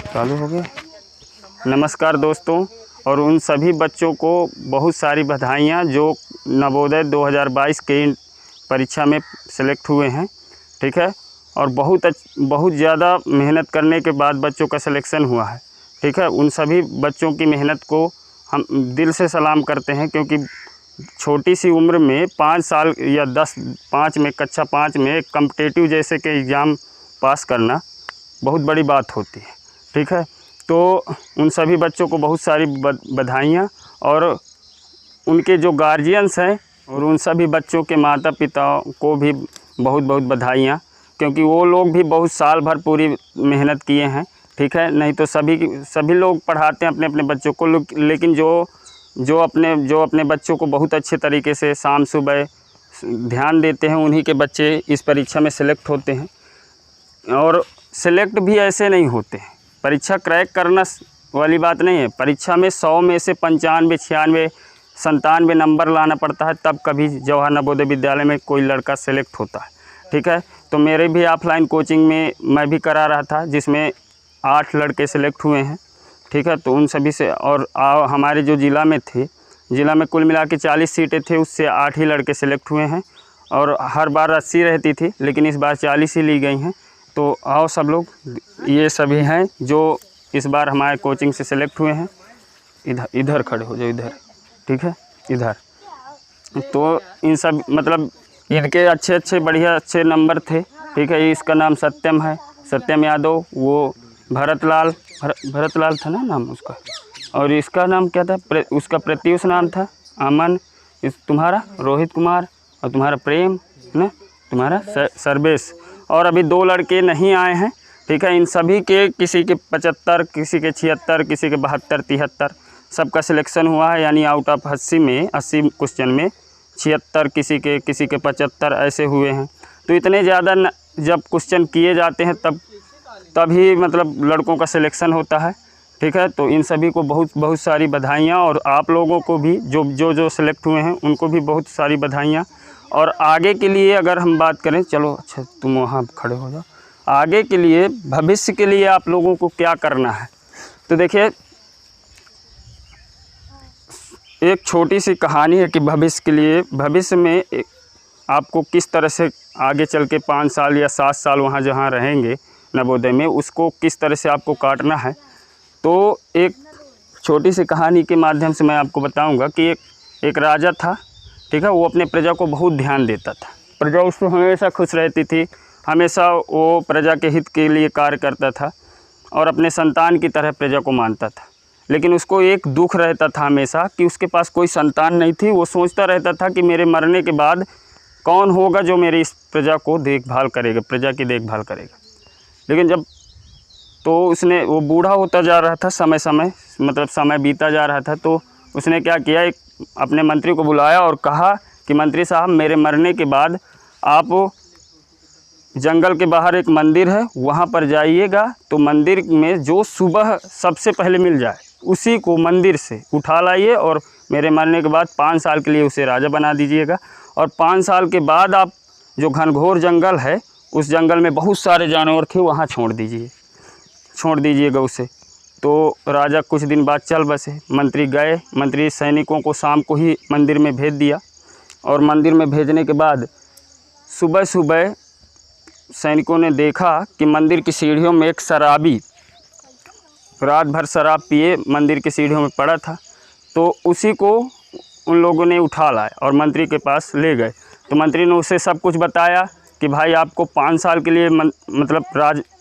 चालू हो गया। नमस्कार दोस्तों, और उन सभी बच्चों को बहुत सारी बधाइयाँ जो नवोदय 2022 के परीक्षा में सेलेक्ट हुए हैं। ठीक है, और बहुत ज़्यादा मेहनत करने के बाद बच्चों का सिलेक्शन हुआ है। ठीक है, उन सभी बच्चों की मेहनत को हम दिल से सलाम करते हैं, क्योंकि छोटी सी उम्र में 5 साल या 5 में कक्षा 5 में कॉम्पिटिटिव जैसे के एग्ज़ाम पास करना बहुत बड़ी बात होती है। ठीक है, तो उन सभी बच्चों को बहुत सारी बधाइयाँ, और उनके जो गार्जियंस हैं और उन सभी बच्चों के माता पिता को भी बहुत बहुत बधाइयाँ, क्योंकि वो लोग भी बहुत साल भर पूरी मेहनत किए हैं। ठीक है, नहीं तो सभी लोग पढ़ाते हैं अपने अपने बच्चों को, लेकिन जो अपने बच्चों को बहुत अच्छे तरीके से शाम सुबह ध्यान देते हैं, उन्हीं के बच्चे इस परीक्षा में सेलेक्ट होते हैं। और सेलेक्ट भी ऐसे नहीं होते हैं, परीक्षा क्रैक करना वाली बात नहीं है। परीक्षा में 100 में से 95, 96, 97 नंबर लाना पड़ता है, तब कभी जवाहर नवोदय विद्यालय में कोई लड़का सेलेक्ट होता है। ठीक है, तो मेरे भी ऑफलाइन कोचिंग में मैं भी करा रहा था, जिसमें 8 लड़के सेलेक्ट हुए हैं। ठीक है, तो उन सभी से, और हमारे जो ज़िला में थे, ज़िला में कुल मिला के 40 सीटें थे, उससे 8 ही लड़के सेलेक्ट हुए हैं। और हर बार 80 रहती थी, लेकिन इस बार 40 ही ली गई हैं। तो आओ सब लोग, ये सभी हैं जो इस बार हमारे कोचिंग से सेलेक्ट हुए हैं। इधर खड़े हो जाओ, इधर। ठीक है, इधर। तो इन सब मतलब इनके अच्छे बढ़िया नंबर थे। ठीक है, इसका नाम सत्यम है, सत्यम यादव। वो भरत लाल था ना नाम उसका, और इसका नाम क्या था, उसका प्रत्युष नाम था, अमन। तुम्हारा रोहित कुमार, और तुम्हारा प्रेम है ना, तुम्हारा सर्वेश। और अभी 2 लड़के नहीं आए हैं। ठीक है, इन सभी के किसी के 75, किसी के 76, किसी के 72, 73 सबका सिलेक्शन हुआ है। यानी आउट ऑफ 80 में 80 क्वेश्चन में 76, किसी के 75 ऐसे हुए हैं। तो इतने ज़्यादा जब क्वेश्चन किए जाते हैं तभी मतलब लड़कों का सिलेक्शन होता है। ठीक है, तो इन सभी को बहुत सारी बधाइयाँ, और आप लोगों को भी जो सिलेक्ट हुए हैं उनको भी बहुत सारी बधाइयाँ। और आगे के लिए अगर हम बात करें, चलो अच्छा तुम वहाँ खड़े हो जाओ। आगे के लिए, भविष्य के लिए आप लोगों को क्या करना है, तो देखिए एक छोटी सी कहानी है कि भविष्य में आपको किस तरह से आगे चल के 5 साल या 7 साल वहाँ जहाँ रहेंगे नवोदय में, उसको किस तरह से आपको काटना है। तो एक छोटी सी कहानी के माध्यम से मैं आपको बताऊंगा कि एक राजा था। ठीक है, वो अपने प्रजा को बहुत ध्यान देता था, प्रजा उससे हमेशा खुश रहती थी, हमेशा वो प्रजा के हित के लिए कार्य करता था, और अपने संतान की तरह प्रजा को मानता था। लेकिन उसको एक दुख रहता था हमेशा कि उसके पास कोई संतान नहीं थी। वो सोचता रहता था कि मेरे मरने के बाद कौन होगा जो मेरी इस प्रजा को देखभाल करेगा, प्रजा की देखभाल करेगा। लेकिन जब वो बूढ़ा होता जा रहा था, समय बीता जा रहा था, तो उसने क्या किया, एक अपने मंत्री को बुलाया और कहा कि मंत्री साहब, मेरे मरने के बाद आप जंगल के बाहर एक मंदिर है, वहाँ पर जाइएगा। तो मंदिर में जो सुबह सबसे पहले मिल जाए उसी को मंदिर से उठा लाइए, और मेरे मरने के बाद 5 साल के लिए उसे राजा बना दीजिएगा। और 5 साल के बाद आप जो घनघोर जंगल है, उस जंगल में बहुत सारे जानवर थे, वहाँ छोड़ दीजिएगा उसे। तो राजा कुछ दिन बाद चल बसे। मंत्री गए, मंत्री सैनिकों को शाम को ही मंदिर में भेज दिया, और मंदिर में भेजने के बाद सुबह सुबह सैनिकों ने देखा कि मंदिर की सीढ़ियों में एक शराबी रात भर शराब पिए मंदिर की सीढ़ियों में पड़ा था। तो उसी को उन लोगों ने उठा लाए और मंत्री के पास ले गए। तो मंत्री ने उसे सब कुछ बताया कि भाई आपको 5 साल के लिए मतलब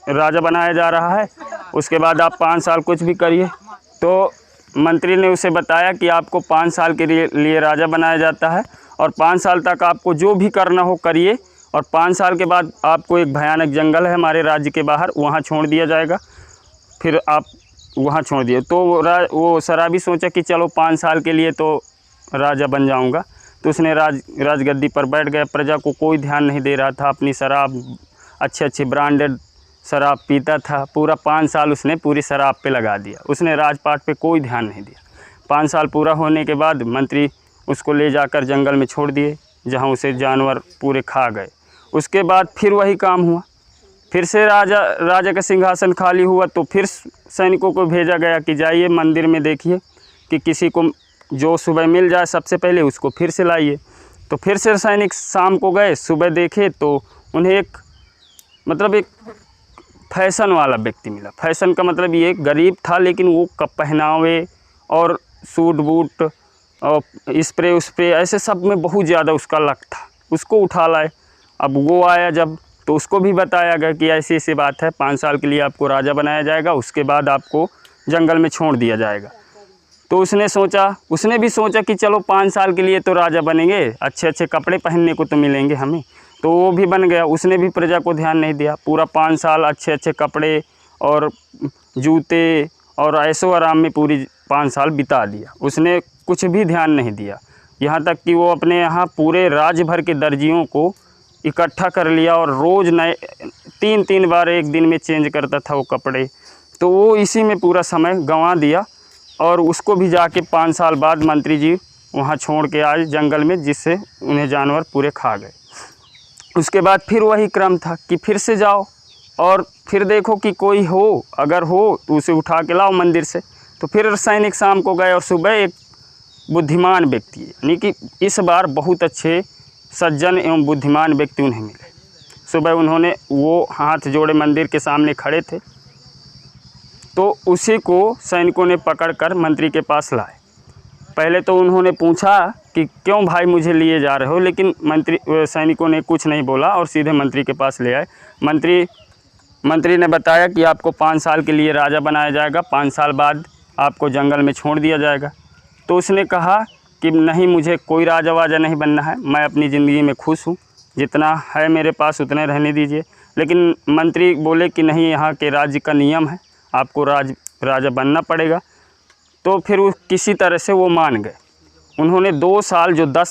राजा बनाया जा रहा है, उसके बाद आप 5 साल कुछ भी करिए। तो मंत्री ने उसे बताया कि आपको 5 साल के लिए राजा बनाया जाता है, और 5 साल तक आपको जो भी करना हो करिए, और 5 साल के बाद आपको एक भयानक जंगल है हमारे राज्य के बाहर, वहाँ छोड़ दिया जाएगा। फिर आप वहाँ छोड़ दिए। तो वो शराबी सोचा कि चलो 5 साल के लिए तो राजा बन जाऊँगा। तो उसने राजगद्दी पर बैठ गया। प्रजा को कोई ध्यान नहीं दे रहा था, अपनी शराब अच्छे ब्रांडेड शराब पीता था। पूरा 5 साल उसने पूरी शराब पे लगा दिया, उसने राजपाट पे कोई ध्यान नहीं दिया। 5 साल पूरा होने के बाद मंत्री उसको ले जाकर जंगल में छोड़ दिए, जहाँ उसे जानवर पूरे खा गए। उसके बाद फिर वही काम हुआ, फिर से राजा का सिंहासन खाली हुआ तो फिर सैनिकों को भेजा गया कि जाइए मंदिर में देखिए कि किसी को जो सुबह मिल जाए सबसे पहले उसको फिर से लाइए। तो फिर से सैनिक शाम को गए, सुबह देखे तो उन्हें एक फैशन वाला व्यक्ति मिला। फैशन का मतलब ये गरीब था लेकिन वो पहनावे और सूट बूट और स्प्रे ऐसे सब में बहुत ज़्यादा उसका लक था। उसको उठा लाए। अब वो आया जब तो उसको भी बताया गया कि ऐसी ऐसी बात है, 5 साल के लिए आपको राजा बनाया जाएगा, उसके बाद आपको जंगल में छोड़ दिया जाएगा। तो उसने भी सोचा कि चलो 5 साल के लिए तो राजा बनेंगे, अच्छे अच्छे कपड़े पहनने को तो मिलेंगे हमें, तो वो भी बन गया। उसने भी प्रजा को ध्यान नहीं दिया। पूरा 5 साल अच्छे अच्छे कपड़े और जूते और ऐशो आराम में पूरी 5 साल बिता दिया। उसने कुछ भी ध्यान नहीं दिया। यहाँ तक कि वो अपने यहाँ पूरे राज्य भर के दर्जियों को इकट्ठा कर लिया और रोज़ नए 3-3 बार एक दिन में चेंज करता था वो कपड़े। तो वो इसी में पूरा समय गंवा दिया और उसको भी जाके 5 साल बाद मंत्री जी वहाँ छोड़ के आए जंगल में, जिससे उन्हें जानवर पूरे खा गए। उसके बाद फिर वही क्रम था कि फिर से जाओ और फिर देखो कि कोई हो, अगर हो तो उसे उठा के लाओ मंदिर से। तो फिर सैनिक शाम को गए और सुबह एक बुद्धिमान व्यक्ति, यानी कि इस बार बहुत अच्छे सज्जन एवं बुद्धिमान व्यक्ति उन्हें मिले। सुबह उन्होंने वो हाथ जोड़े मंदिर के सामने खड़े थे, तो उसी को सैनिकों ने पकड़कर मंत्री के पास लाए। पहले तो उन्होंने पूछा कि क्यों भाई मुझे लिए जा रहे हो, लेकिन सैनिकों ने कुछ नहीं बोला और सीधे मंत्री के पास ले आए। मंत्री ने बताया कि आपको 5 साल के लिए राजा बनाया जाएगा, 5 साल बाद आपको जंगल में छोड़ दिया जाएगा। तो उसने कहा कि नहीं, मुझे कोई राजा वाजा नहीं बनना है, मैं अपनी ज़िंदगी में खुश हूँ, जितना है मेरे पास उतने रहने दीजिए। लेकिन मंत्री बोले कि नहीं, यहाँ के राज्य का नियम है, आपको राजा बनना पड़ेगा। तो फिर वो किसी तरह से वो मान गए। उन्होंने 2 साल, जो 10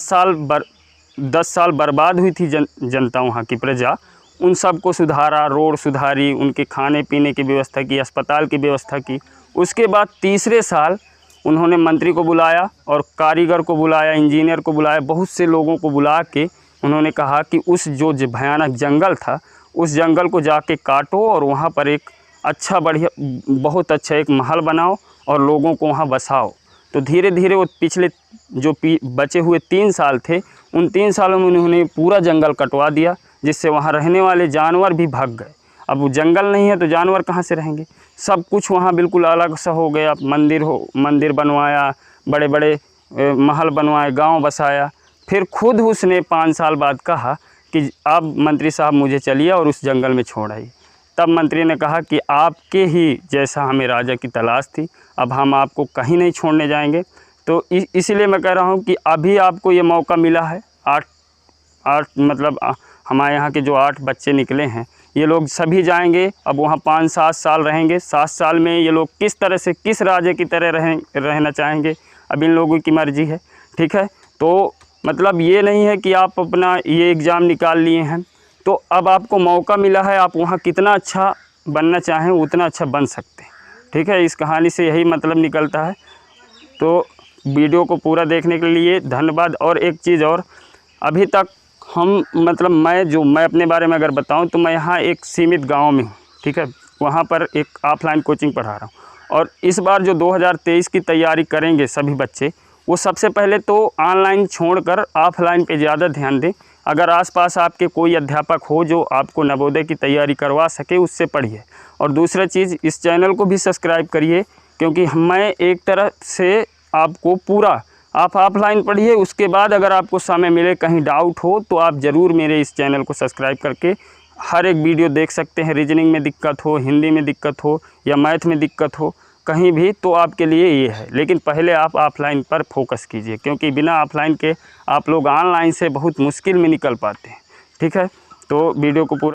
साल बर्बाद हुई थी जनता वहाँ की प्रजा, उन सब को सुधारा, रोड सुधारी, उनके खाने पीने की व्यवस्था की, अस्पताल की व्यवस्था की। उसके बाद तीसरे साल उन्होंने मंत्री को बुलाया और कारीगर को बुलाया, इंजीनियर को बुलाया, बहुत से लोगों को बुला के उन्होंने कहा कि उस जो भयानक जंगल था, उस जंगल को जाके काटो और वहाँ पर एक अच्छा बढ़िया बहुत अच्छा एक महल बनाओ और लोगों को वहाँ बसाओ। तो धीरे धीरे वो पिछले जो बचे हुए 3 साल थे, उन 3 सालों में उन्होंने पूरा जंगल कटवा दिया, जिससे वहाँ रहने वाले जानवर भी भाग गए। अब वो जंगल नहीं है तो जानवर कहाँ से रहेंगे। सब कुछ वहाँ बिल्कुल अलग सा हो गया। मंदिर बनवाया, बड़े बड़े महल बनवाए, गांव बसाया। फिर खुद उसने 5 साल बाद कहा कि अब मंत्री साहब मुझे चलिए और उस जंगल में छोड़ आइए। तब मंत्री ने कहा कि आपके ही जैसा हमें राजा की तलाश थी, अब हम आपको कहीं नहीं छोड़ने जाएंगे। तो इसीलिए मैं कह रहा हूँ कि अभी आपको ये मौका मिला है। 8 मतलब हमारे यहाँ के जो 8 बच्चे निकले हैं, ये लोग सभी जाएंगे, अब वहाँ 5-7 साल रहेंगे। 7 साल में ये लोग किस तरह से, किस राजा की तरह रहना चाहेंगे, अब इन लोगों की मर्जी है। ठीक है, तो मतलब ये नहीं है कि आप अपना ये एग्ज़ाम निकाल लिए हैं तो अब आपको मौका मिला है, आप वहाँ कितना अच्छा बनना चाहें उतना अच्छा बन सकते हैं। ठीक है, इस कहानी से यही मतलब निकलता है। तो वीडियो को पूरा देखने के लिए धन्यवाद। और एक चीज़ और, अभी तक मैं अपने बारे में अगर बताऊं तो मैं यहाँ एक सीमित गांव में हूँ। ठीक है, वहाँ पर एक ऑफलाइन कोचिंग पढ़ा रहा हूँ और इस बार जो 2023 की तैयारी करेंगे सभी बच्चे, वो सबसे पहले तो ऑनलाइन छोड़कर ऑफलाइन पे ज़्यादा ध्यान दें। अगर आसपास आपके कोई अध्यापक हो जो आपको नवोदय की तैयारी करवा सके, उससे पढ़िए। और दूसरा चीज़, इस चैनल को भी सब्सक्राइब करिए, क्योंकि मैं एक तरह से आपको पूरा, आप ऑफलाइन पढ़िए, उसके बाद अगर आपको समय मिले, कहीं डाउट हो तो आप ज़रूर मेरे इस चैनल को सब्सक्राइब करके हर एक वीडियो देख सकते हैं। रीजनिंग में दिक्कत हो, हिंदी में दिक्कत हो या मैथ में दिक्कत हो, कहीं भी, तो आपके लिए ये है। लेकिन पहले आप ऑफलाइन पर फोकस कीजिए, क्योंकि बिना ऑफलाइन के आप लोग ऑनलाइन से बहुत मुश्किल में निकल पाते हैं। ठीक है, तो वीडियो को पूरा